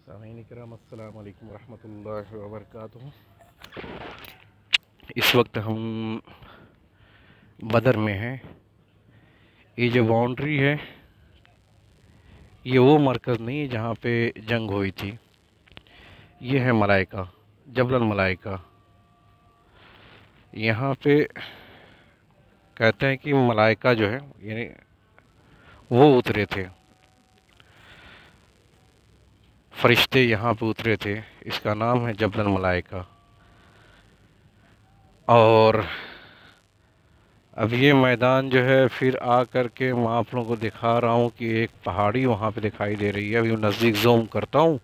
سامعین کرام السلام علیکم ورحمۃ اللہ وبرکاتہ۔ اس وقت ہم بدر میں ہیں۔ یہ جو باؤنڈری ہے یہ وہ مرکز نہیں ہے جہاں پہ جنگ ہوئی تھی، یہ ہے ملائکہ، جبل الملائکہ۔ یہاں پہ کہتے ہیں کہ ملائکہ جو ہے یعنی وہ اترے تھے، فرشتے یہاں پہ اترے تھے، اس کا نام ہے جبل الملائکہ۔ اور اب یہ میدان جو ہے پھر آ کر کے میں آپ لوگوں کو دکھا رہا ہوں کہ ایک پہاڑی وہاں پہ دکھائی دے رہی ہے۔ ابھی نزدیک زوم کرتا ہوں۔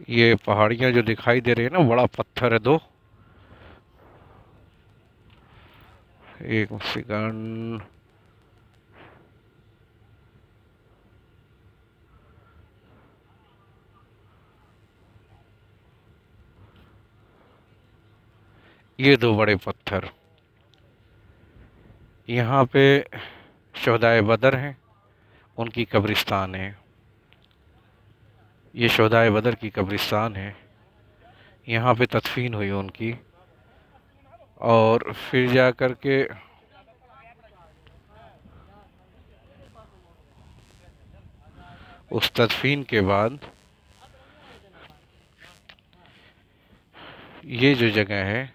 یہ پہاڑیاں جو دکھائی دے رہی ہیں نا، بڑا پتھر ہے دو۔ ایک سیکنڈ، یہ دو بڑے پتھر یہاں پہ شہدائے بدر ہیں، ان کی قبرستان ہے۔ یہ شہدائے بدر کی قبرستان ہے، یہاں پہ تدفین ہوئی ان کی۔ اور پھر جا کر کے اس تدفین کے بعد یہ جو جگہ ہے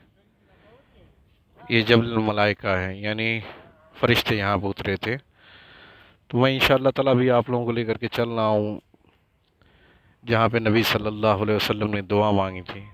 یہ جبل الملائکہ ہے، یعنی فرشتے یہاں پہ اترے تھے۔ تو میں انشاءاللہ تعالیٰ بھی آپ لوگوں کو لے کر کے چل رہا ہوں جہاں پہ نبی صلی اللہ علیہ وسلم نے دعا مانگی تھی۔